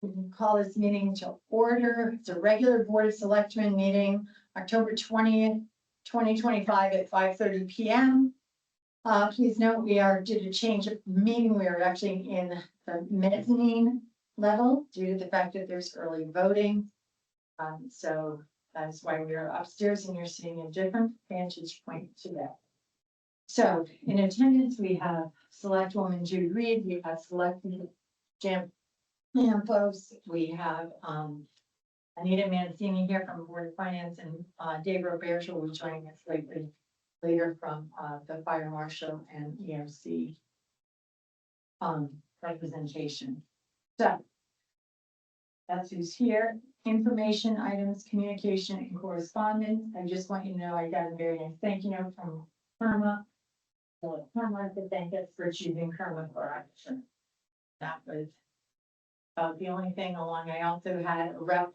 We can call this meeting to order. It's a regular Board of Selectmen meeting, October 20th, 2025 at 5:30 p.m. Please note, due to change of meeting, we are actually in the mezzanine level due to the fact that there's early voting. So that's why we are upstairs and you're seeing a different vantage point today. So in attendance, we have Selectwoman Jude Reed, we have Selectman Jim Lampos, we have Anita Mancini here from Board of Finance, and Dave Roberge will be joining us later from the Fire Marshal and EOC representation. So that's who's here. Information items, communication and correspondence. I just want you to know I got a very nice thank you note from Karma. So Karma to thank us for choosing Karma for action. That was the only thing along. I also had a rep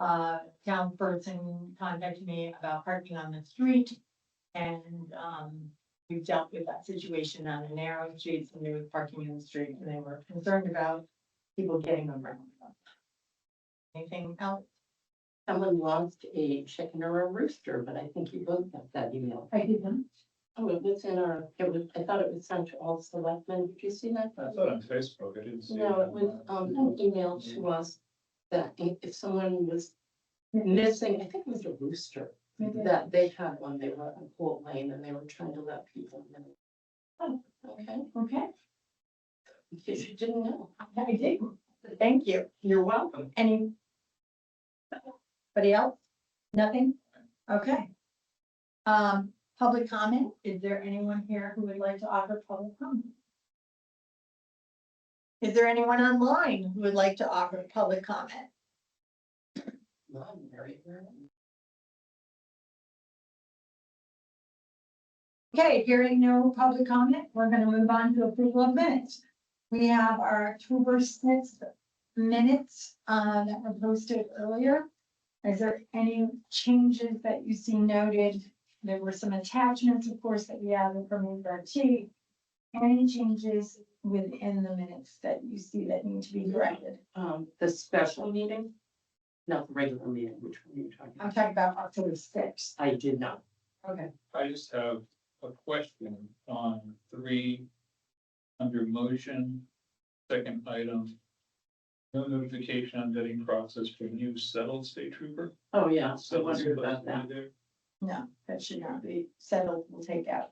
town person contact me about parking on the street. And we've dealt with that situation on a narrow street, somebody was parking in the street and they were concerned about people getting around them. Anything else? Someone lost a chicken or a rooster, but I think you both got that email. I didn't. Oh, it was I thought it was sent to all selectmen. Did you see that? I thought on Facebook, I didn't see. No, it was an email to us that if someone was missing, I think it was a rooster, that they had one, they were on Court Lane and they were trying to let people know. Oh, Okay, okay. in case you didn't know. I did. Thank you. You're welcome. Anybody else? Nothing? Okay. Public comment. Is there anyone here who would like to offer public comment? Is there anyone online who would like to offer public comment? Not very well. Okay, hearing no public comment, we're going to move on to approval of minutes. We have our October 6th minutes that were posted earlier. Is there any changes that you see noted? There were some attachments, of course, that we have from HRT. Any changes within the minutes that you see that need to be corrected? The special meeting, not the regular meeting, which one are you talking I'm about? talking about October 6th. I did not. Okay. I just have a question on 3, under motion, second item. No notification on vetting process for new settled state trooper. Oh, yeah, I So wondered about that. No, that should not be settled. We'll take out.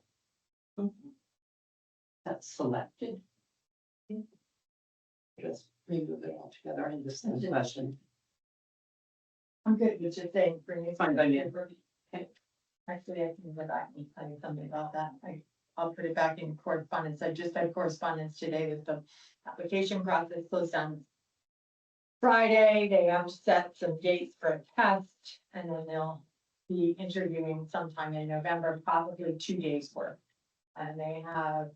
That's selected. Just remove it all together in this question. I'm good with just saying, bring it. Fine by me. Okay. Actually, I can go back and tell you something about that. I'll put it back in correspondence. I just had correspondence today with the application process closed on Friday. They have set some dates for a test and then they'll be interviewing sometime in November, probably 2 days worth. And they have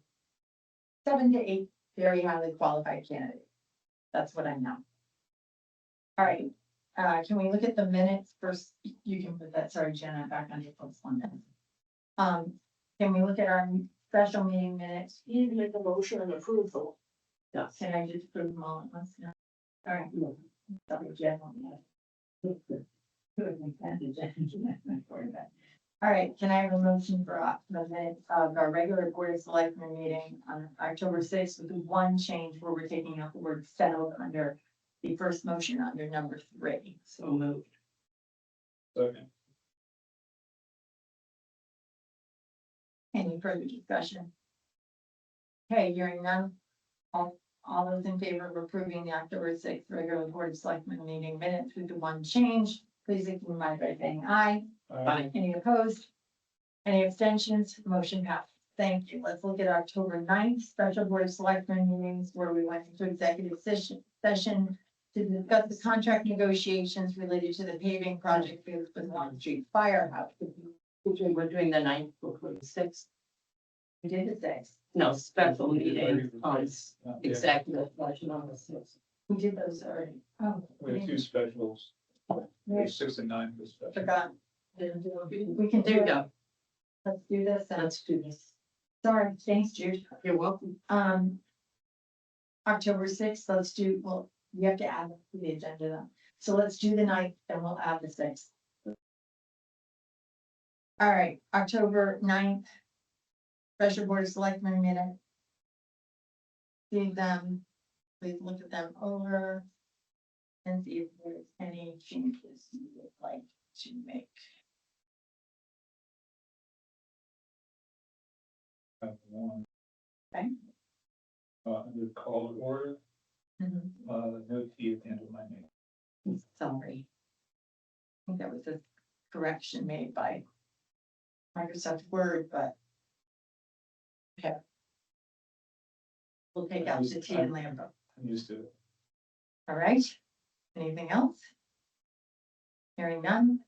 7 to 8 very highly qualified candidates. That's what I know. All right. Can we look at the minutes first? You can put that, sorry, Jenna, back on your correspondence. Can we look at our special meeting minutes? You need to make a motion and approval. Yes. Can I just approve them all at once? No. All right. Sorry, Jen, on that. All right, can I have a motion for the minutes of our regular Board of Selectmen meeting on October 6th with one change where we're taking out the word settled under the first motion under number 3. So moved. Second. Any further discussion? Okay, hearing none. All those in favor of approving the October 6th regular Board of Selectmen meeting minutes with the one change, please signify by saying aye. Aye. Any opposed? Any abstentions? Motion passed. Thank you. Let's look at October 9th, special Board of Selectmen meetings where we went into executive session to discuss the contract negotiations related to the paving project with Long Street Firehouse. We're doing the 9th before the 6th. We did the 6th. No, special meeting on Yeah. executive session on the 6th. We did those already. Oh, We have 2 specials. There's 6 and 9 for special. forgot. Didn't do it. We can There do you it. go. Let's do this. Let's do this. Sorry, thanks, Jude. You're welcome. October 6th, let's do, well, we have to add them to the agenda though. So let's do the 9th, then we'll add the 6th. All right, October 9th. Special Board of Selectmen meeting. See them, please look at them over. And see if there's any changes you would like to make. One. Okay. Under call to order, no T at the end of my name. Sorry. I think that was a correction made by Microsoft Word, but. Okay. We'll take out the T and Lambda. I'm used to it. All right. Anything else? Hearing none.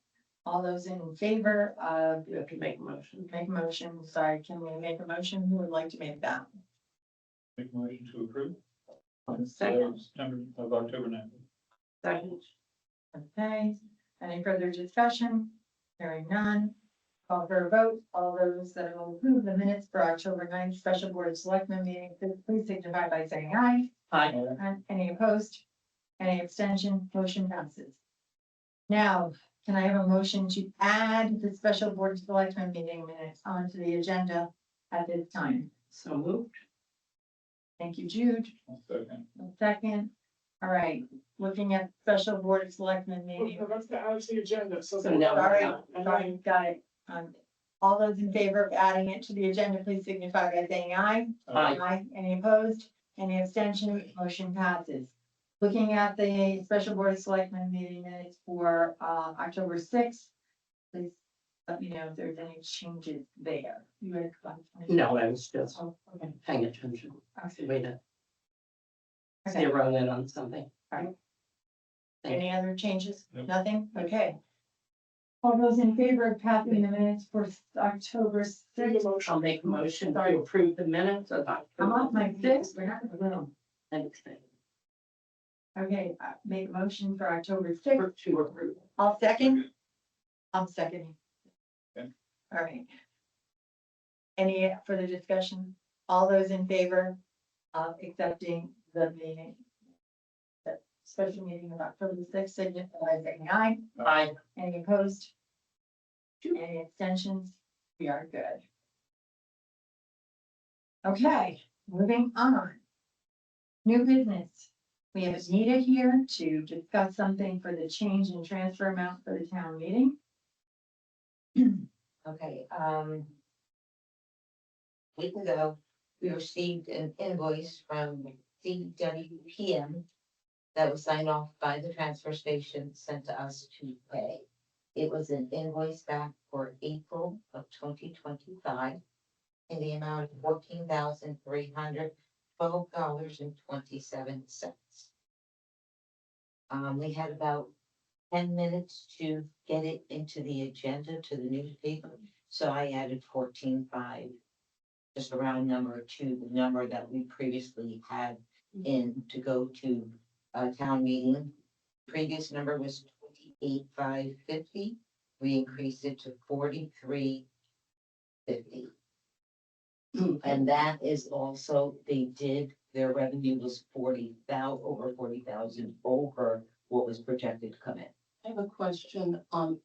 All those in favor of, You have to make a motion. make a motion, sorry, can we make a motion? Who would like to make that? Make a motion to approve. Second. September of October 9th. Second. Okay, any further discussion? Hearing none. Call for a vote. All those that will approve the minutes for October 9th special board of selectmen meeting, please signify by saying aye. Aye. And any opposed? Any abstention? Motion passes. Now, can I have a motion to add the special board of selectmen meeting minutes onto the agenda at this time? So moved. Thank you, Jude. Second. A second. All right, looking at special board of selectmen meeting. That's the out of the agenda, so. So now. Sorry, got it. All those in favor of adding it to the agenda, please signify by saying aye. Aye. Any opposed? Any abstention? Motion passes. Looking at the special board of selectmen meeting minutes for October 6th, please let me know if there's any changes there. You had a comment? No, I was just Oh, okay. paying attention. Okay. Way to Okay. zero in on something. Alright. Thank Any other changes? Nope. Nothing? Okay. All those in favor of passing the minutes for October 6th? I'll make a motion to Sorry. approve the minutes of October. I'm off my 6th, we're not in the room. Anything. Okay, make a motion for October 6th. To approve. I'll second. I'm seconding. Okay. All right. Any further discussion? All those in favor of accepting the meeting? The special meeting of October 6th, signify by saying aye. Aye. Any opposed? Any abstentions? We are good. Okay, moving on. New business. We have Anita here to discuss something for the change in transfer amount for the town meeting. Okay, week ago, we received an invoice from CWPM that was signed off by the transfer station, sent to us to pay. It was an invoice back for April of 2025 in the amount of $14,312.27. We had about 10 minutes to get it into the agenda to the newspaper, so I added 14.5, just a round number to the number that we previously had in to go to a town meeting. Previous number was 28,550. We increased it to 43,50. And that is also, their revenue was over 40,000 over what was projected to come in. I have a question.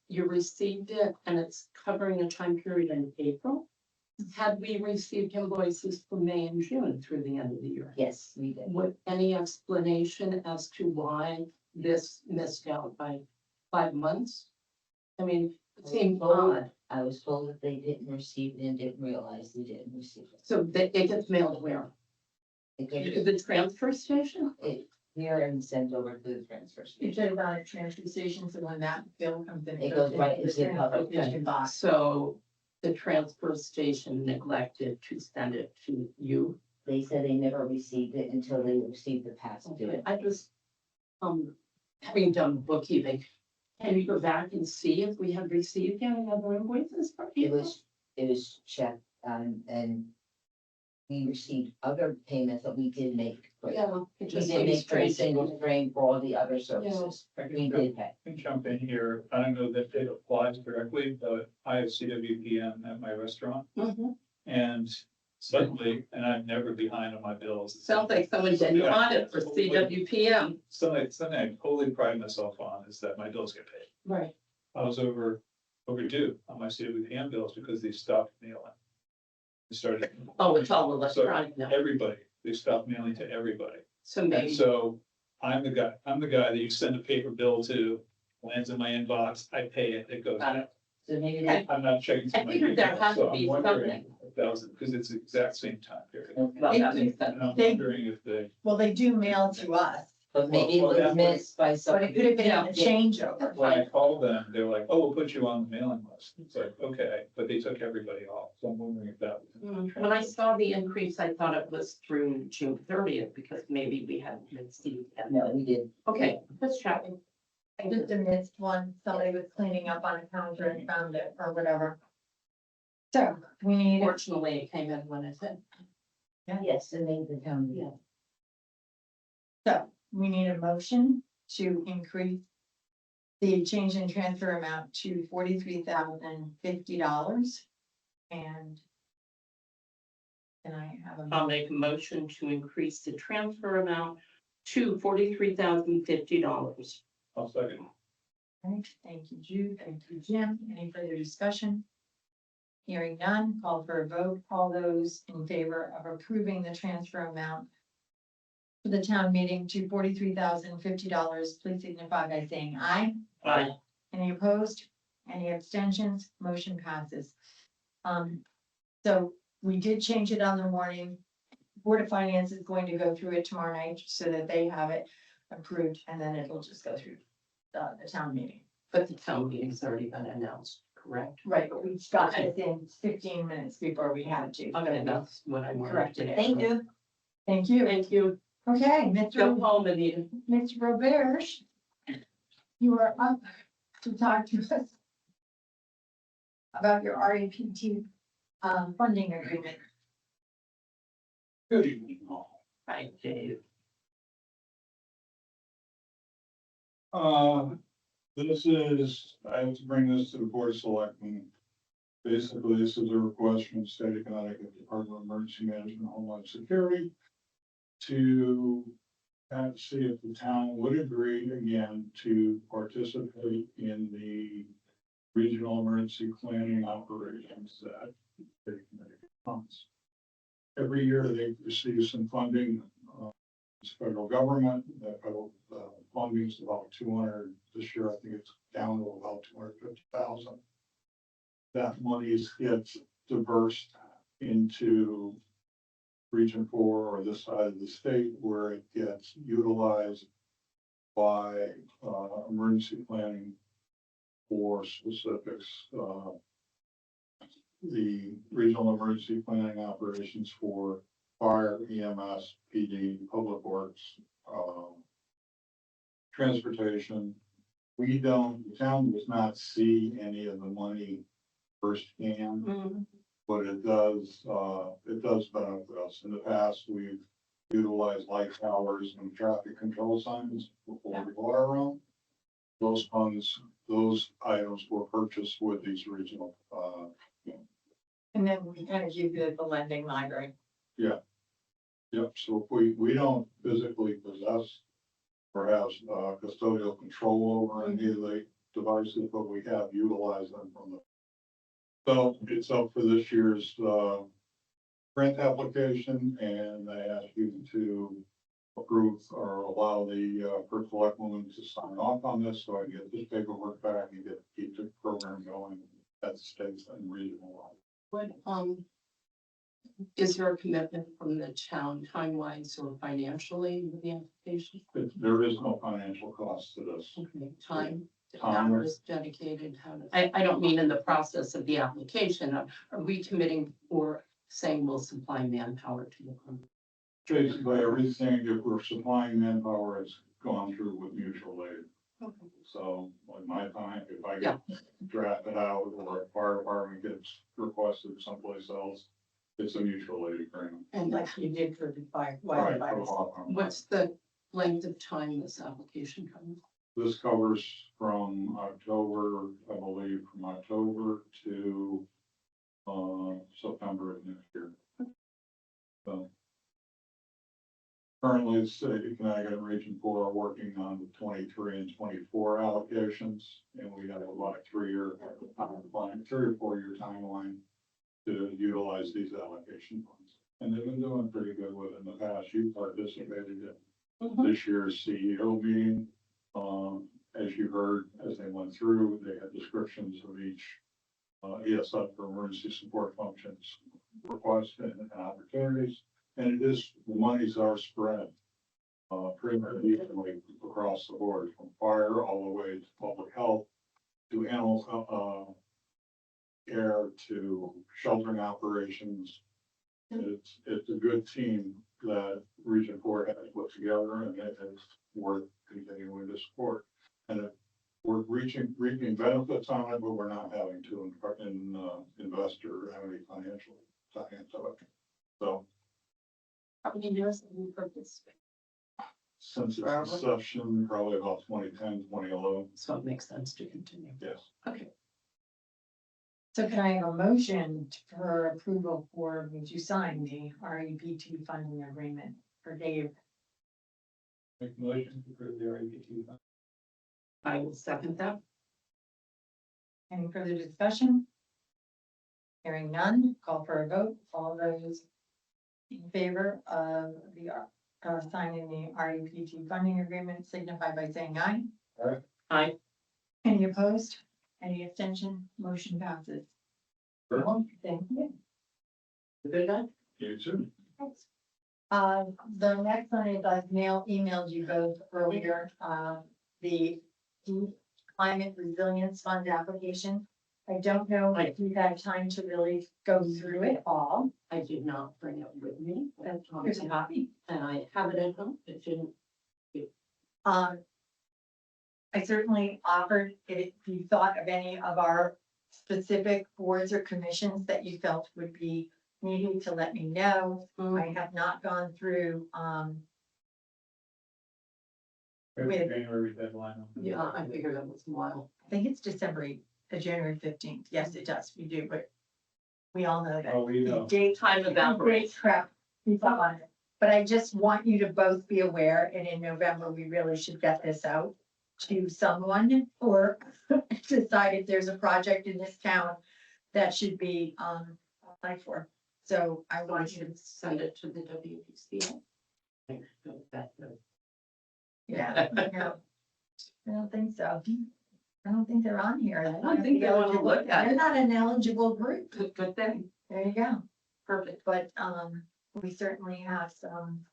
You received it and it's covering a time period in April. Had we received invoices for May and June through the end of the year? Yes, we did. What, any explanation as to why this missed out by 5 months? I mean, it seemed odd. I was told that they didn't receive it and didn't realize they didn't receive it. So it gets mailed where? It To gets the transfer station? here and sent over to the transfer You station. said about a transfer station, so when that bill comes in. It goes right into the transfer public. station box. So the transfer station neglected to send it to you. They said they never received it until they received the past due. Okay, I just, having done bookkeeping, can you go back and see if we have received any other invoices for It people? was checked, and we received other payments that we did make. But Yeah, it we just did seems make for a strange. single frame for all the other services. I We can did pay. jump in here. I don't know that it applies directly, but I have CWPM at my restaurant. Mhm. And suddenly, and I'm never behind on my bills. Sounds like someone did an audit for CWPM. Something I totally pride myself on is that my bills get paid. Right. I was overdue on my CWPM bills because they stopped mailing. They started. Oh, it's all electronic now. Everybody, they stopped mailing to everybody. So And maybe, so I'm the guy that you send a paper bill to, lands in my inbox, I pay it, it goes. Got it. so maybe that, I'm not checking. I my figured there email, has so to I'm be wondering something. if that was, because it's the exact same time period. well, that makes sense. And I'm They- wondering if they, Well, they do mail to us, But maybe it Well, was that missed by but some. it could have been Yeah. a changeover. when I called them, they were like, oh, we'll put you on the mailing list. It's like, okay, but they took everybody off, so I'm wondering if that. was. When I saw the increase, I thought it was through June 30th because maybe we hadn't received that. No, we did. Okay, let's chat. Just a missed one, somebody was cleaning up on a counter and found it or whatever. So we need, Fortunately, it came in when it did. Yes, and they the town. Yeah. so we need a motion to increase the change in transfer amount to $43,050 and can I have a, I'll make a motion to increase the transfer amount to $43,050. I'll second. okay, thank you, Jude, thank you, Jim, any further discussion? Hearing none, call for a vote, all those in favor of approving the transfer amount for the town meeting to $43,050, please signify by saying aye. Aye. Any opposed? Any abstentions? Motion passes. So we did change it on the warning. Board of Finance is going to go through it tomorrow night so that they have it approved and then it'll just go through the town meeting. But the town meeting's already been announced, correct? Right, but we got it in 15 minutes before we had to. Okay, that's what I wanted. Corrected it. Thank you. Thank you. Thank you. Okay, Go Mr. home, Anita. Mr. Robert, you are up to talk to us about your RAPT funding agreement. Good evening, all. Hi, Dave. This is, I have to bring this to the Board of Selectmen. Basically, this is a request from the State of Connecticut Department of Emergency Management and Homeland Security to see if the town would agree again to participate in the regional emergency planning operations that the State of Connecticut funds. Every year they receive some funding, it's federal government, that federal funding is about 200, this year I think it's down to about 250,000. That money gets dispersed into Region 4 or this side of the state where it gets utilized by emergency planning for specifics. The regional emergency planning operations for fire, EMS, PD, public works, transportation. The town does not see any of the money firsthand, but it does benefit us. In the past, we've utilized light towers and traffic control signs before we go around. Those funds, those items were purchased with these regional, And then we kind of give you the lending library. yep, so if we don't physically possess or have custodial control over any of the devices, but we have utilized them from the. So it's up for this year's grant application, and I ask you to approve or allow the first selectwoman to sign off on this, so I can get this paperwork back and keep the program going at the state and regional level. What, is there a commitment from the town time-wise or financially with the application? There is no financial cost to this. Okay, time, Time. hours dedicated, I don't mean in the process of the application. Are we committing or saying we'll supply manpower to the company? Basically, everything, if we're supplying manpower, it's gone through with mutual aid. Okay. So like my time, if I Yeah. get drafted out or a fire department gets requested someplace else, it's a mutual aid agreement. And Like you did for the fire. Right, wildfires. what's the length of time this application covers? This covers from October, I believe, from October to September of next year. So. Currently, the state of Connecticut and Region 4 are working on the 23 and 24 allocations, and we have about a 3-year plan, 3 or 4 year timeline to utilize these allocation funds. And they've been doing pretty good with it in the past. You participated in this year's CEO meeting. As you heard, as they went through, they had descriptions of each ESF for emergency support functions, requests and opportunities. And it is, the monies are spread pretty much evenly across the board, from fire all the way to public health, to animal care, to sheltering operations. It's a good team that Region 4 has put together, and it is worth continuing to support. And we're reaping benefits on it, but we're not having to invest or have any financial tie into it. So How many years have you participated? since its Forever? inception, probably about 2010, 2011, So it makes sense to continue. yes. Okay, So can I have a motion for approval for me to sign the REPT funding agreement for Dave? Make a motion to approve the REPT fund. I will second that. Any further discussion? Hearing none, call for a vote. All those in favor of the signing the REPT funding agreement signify by saying aye. Aye. Any opposed? Any abstention? Motion passes. Thank you. Good night. You too. The next one is I've emailed you both earlier, the climate resilience fund application. I don't know if you've had time to really go through it all. I did not bring it with me. Here's a copy. And I have it at home. It didn't. I certainly offered, if you thought of any of our specific boards or commissions that you felt would be needed to let me know. I have not gone through, Where's the With- January deadline on that? Yeah, I figured it was a while. I think it's January 15th. Yes, it does. We do, but we all know that. Oh, we the know. date Time evaporates. Great crap. He's up on it. But I just want you to both be aware, and in November, we really should get this out to someone or decide if there's a project in this town that should be applied for. So I I want you to, should send it to the WPC. yeah, no, I don't think so. I don't think they're on here. I don't think they wanna look at They're it. not an eligible group. Good thing. There you go. Perfect. But, we certainly have some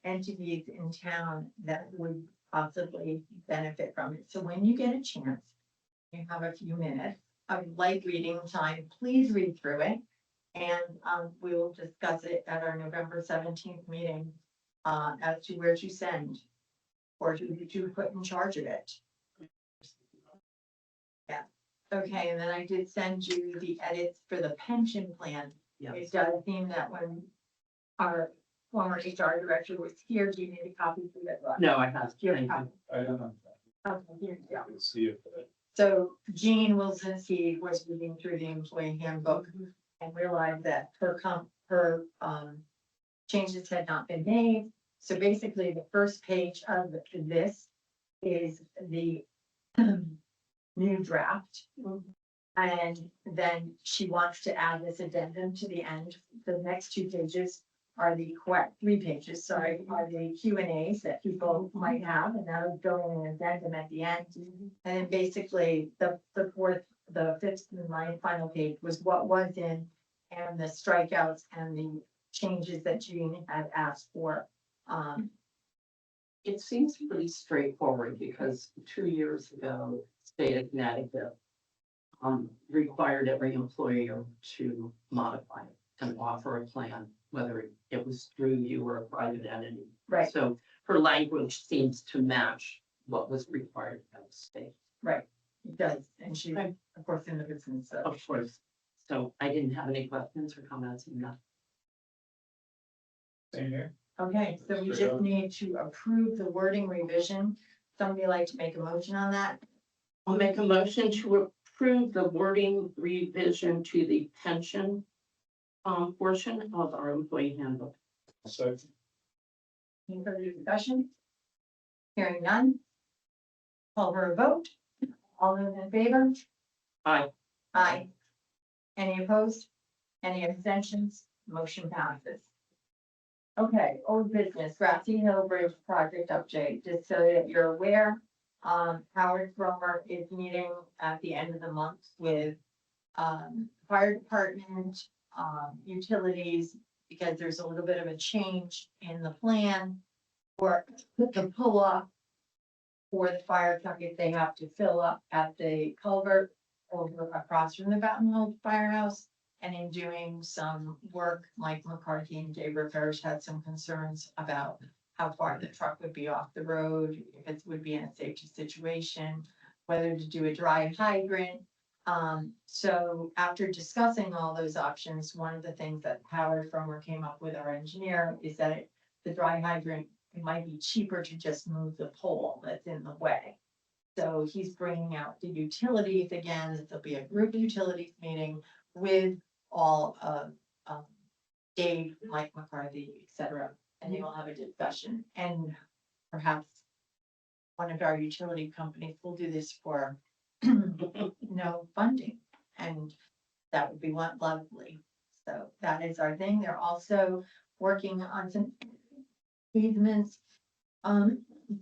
entities in town that would possibly benefit from it. So when you get a chance, you have a few minutes of light reading time, please read through it. And, we will discuss it at our November 17th meeting, as to where to send or who to put in charge of it. Yeah, okay, and then I did send you the edits for the pension plan. Yeah. It does seem that when our former HR director was here, do you need a copy for that? No, I have. Here, Thank you. copy. I don't know. Okay, here you go. We'll see if, So Jean Wilzinski was reading through the employee handbook and realized that her changes had not been made. So basically, the first page of this is the new draft. And then she wants to add this addendum to the end. The next 2 pages are the 3 pages, sorry, are the Q&As that people might have, and that'll go in an addendum at the end. And then basically, the fifth and my final page was what was in, and the strikeouts and the changes that Jean had asked for. It seems pretty straightforward because 2 years ago, state of Connecticut required every employer to modify it and offer a plan, whether it was through you or a private entity. Right, So her language seems to match what was required by the state. right, it does, and she's, Okay. of course, in the business, so. Of course. So I didn't have any questions or comments on that. same here. Okay, so we Straight just up. need to approve the wording revision. Somebody like to make a motion on that? I'll make a motion to approve the wording revision to the pension Portion of our employee handbook. So Any further discussion? Hearing none. Call for a vote. All those in favor? Aye. Aye. Any opposed? Any abstentions? Motion passes. Okay, old business, Grassy Hill Bridge project update, just so that you're aware. Howard Romer is meeting at the end of the month with, fire department, utilities, because there's a little bit of a change in the plan for the pull-off for the fire truck if they have to fill up at the culvert over across from the Fountain Hill Firehouse. And in doing some work, Mike McCarthy and Dave Rivers had some concerns about how far the truck would be off the road, if it would be in a safety situation, whether to do a dry hydrant. So after discussing all those options, one of the things that Howard Fromer came up with, our engineer, is that the dry hydrant, it might be cheaper to just move the pole that's in the way. So he's bringing out the utilities again, there'll be a group utilities meeting with all of, Dave, Mike McCarthy, et cetera, and they will have a discussion, and perhaps one of our utility companies will do this for no funding, and that would be lovely. So that is our thing. They're also working on some easements,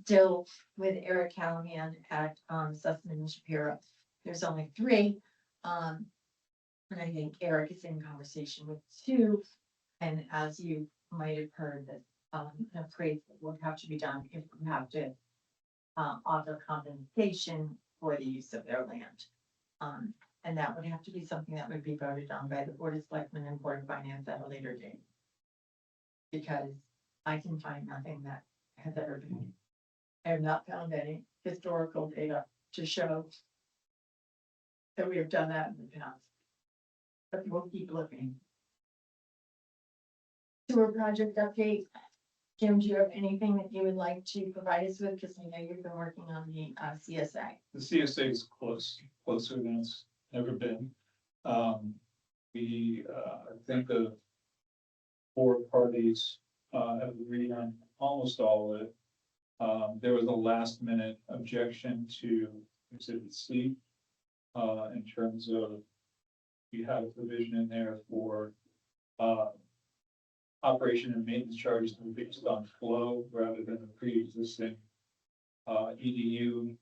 still with Eric Callahan at, Sussman and Shapiro. There's only 3, and I think Eric is in conversation with 2, and as you might have heard that, an appraisal would have to be done if we have to, offer compensation for the use of their land. And that would have to be something that would be voted on by the Board of Selectmen and Board of Finance at a later date. Because I can find nothing that has ever been, I have not found any historical data to show that we have done that in the past. But we'll keep looking. Sewer project update. Jim, do you have anything that you would like to provide us with? Because I know you've been working on the CSA. The CSA is closer than it's ever been. I think the 4 parties, have agreed on almost all of it. There was a last minute objection to exhibit C, in terms of we had a provision in there for, operation and maintenance charges to be based on flow rather than the pre-existing, EDU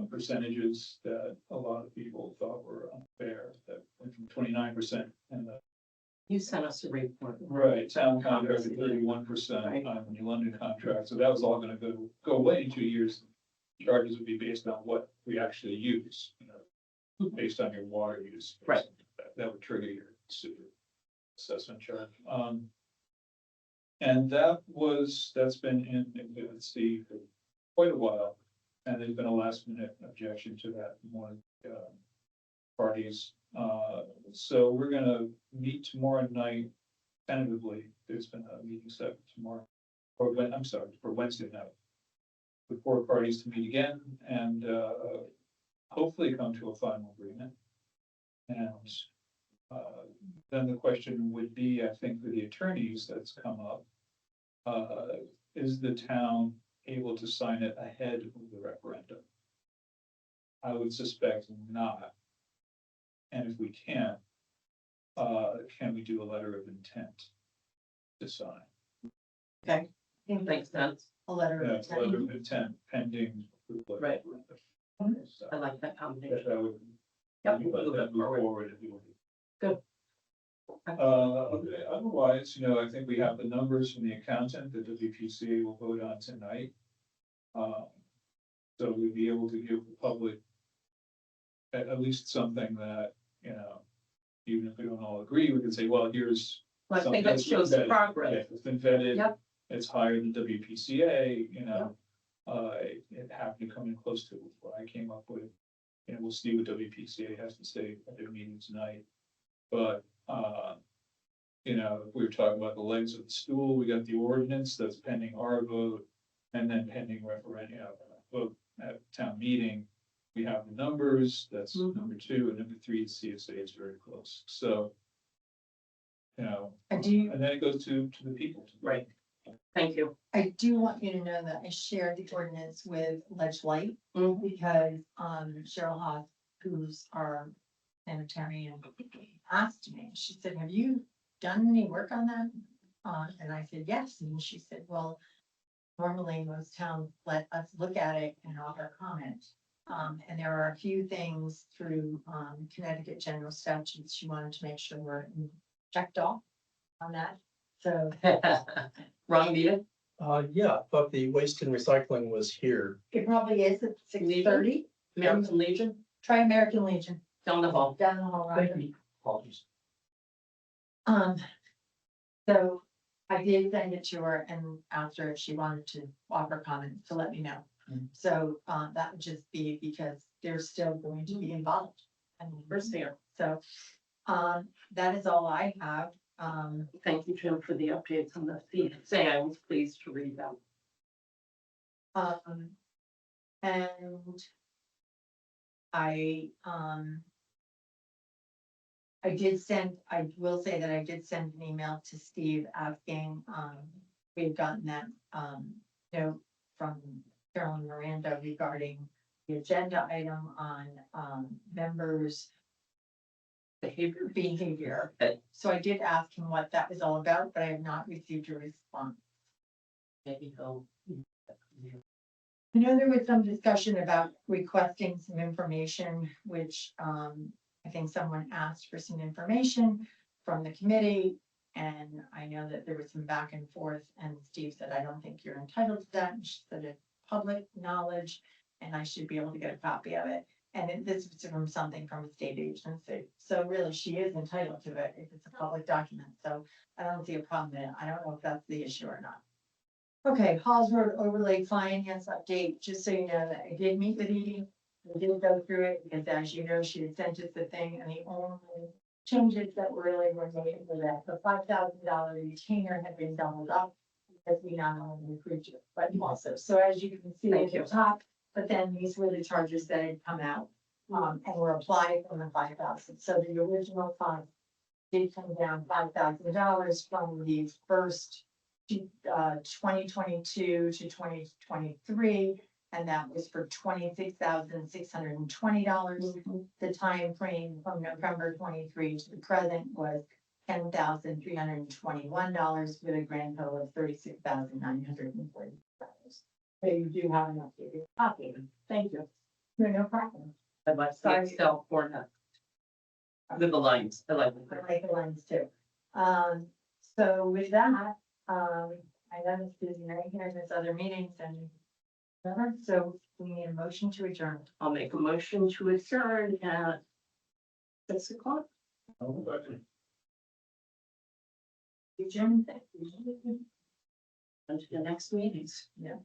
percentages that a lot of people thought were unfair, that went from 29% and the You sent us a report. right town contract at 31% on the London contract. So that was all gonna go away in 2 years. Charges would be based on what we actually use, based on your water use. Right. That would trigger your sewer assessment charge. And that's been in Exhibit C for quite a while. And there's been a last minute objection to that from one of the parties. So we're gonna meet tomorrow night tentatively. There's been a meeting set for tomorrow, for Wednesday night. With 4 parties to meet again and hopefully come to a final agreement. And then the question would be, I think, for the attorneys that's come up, is the town able to sign it ahead of the referendum? I would suspect not. And if we can't, can we do a letter of intent to sign? Okay. I think Makes sense. a letter Yeah, of it's a letter intent. of intent pending. approval. Right. So I like that combination. that would. Yep. Let that move forward if you want. Good. Otherwise, I think we have the numbers from the accountant that the WPCA will vote on tonight. So we'll be able to give the public at least something that, even if we don't all agree, we can say, well, here's. I think something that that's shows been vetted. progress. Yeah, it's been vetted. Yep. It's higher than WPCA, it happened to come in close to what I came up with. And we'll see what WPCA has to say at their meeting tonight. But, if we were talking about the legs of the stool, we got the ordinance that's pending our vote. And then pending referendum, vote at town meeting. We have the numbers, that's Mhm. number 2, and number 3, the CSA is very close. So you know, I do, and then it goes to the people. Right. Thank you. I do want you to know that I shared the ordinance with Ledge Light Mhm. because, Cheryl Haas, who's our sanitarian, asked me, she said, have you done any work on that? And I said, yes, and she said, well, normally most towns let us look at it and offer comment. And there are a few things through, Connecticut general statutes she wanted to make sure were checked off on that. So Wrong meeting? Yeah, I thought the waste and recycling was here. it probably is at 6:30. American Legion, Try American Legion. down the hall. Down the hall, right? Thank you. Apologies. So I did send it to her and asked her if she wanted to offer comment to let me know. Mhm. So, that would just be because they're still going to be involved. And First here. so, that is all I have. Thank you, Jim, for the updates on the fee. Say I was pleased to read them. And I, I will say that I did send an email to Steve asking, we had gotten that, note from Carolyn Miranda regarding the agenda item on, members' behavior. Okay. So I did ask him what that was all about, but I have not received a response. Maybe he'll. I know there was some discussion about requesting some information, which, I think someone asked for some information from the committee. And I know that there was some back and forth and Steve said, I don't think you're entitled to that. And she said it's public knowledge and I should be able to get a copy of it. And this was from something from a state agency. So really she is entitled to it if it's a public document. So I don't see a problem in it. I don't know if that's the issue or not. Okay, Halls Road overlay finance update, just so you know that I did meet with Edie. We did go through it because as you know, she had sent us the thing and the only changes that really were made for that, the $5,000 retainer had been doubled up. Because we not only approved it, but also, so as you can see Thank at you. the top, but then these were the charges that had come out. And were applied from the 5,000, so the original fund did come down $5,000 from the first 2022 to 2023, and that was for $26,620. The time frame from November 23 to the present was $10,321 with a grand total of $36,940. So you do have an updated copy. Thank you. No problem. I like the Sorry. Excel format. With the lines, I like I it. like the lines too. So with that, I know it's busy right here in this other meetings and whatever, so we need a motion to adjourn. I'll make a motion to adjourn at 6:00. Jim, Until the next meetings. yeah.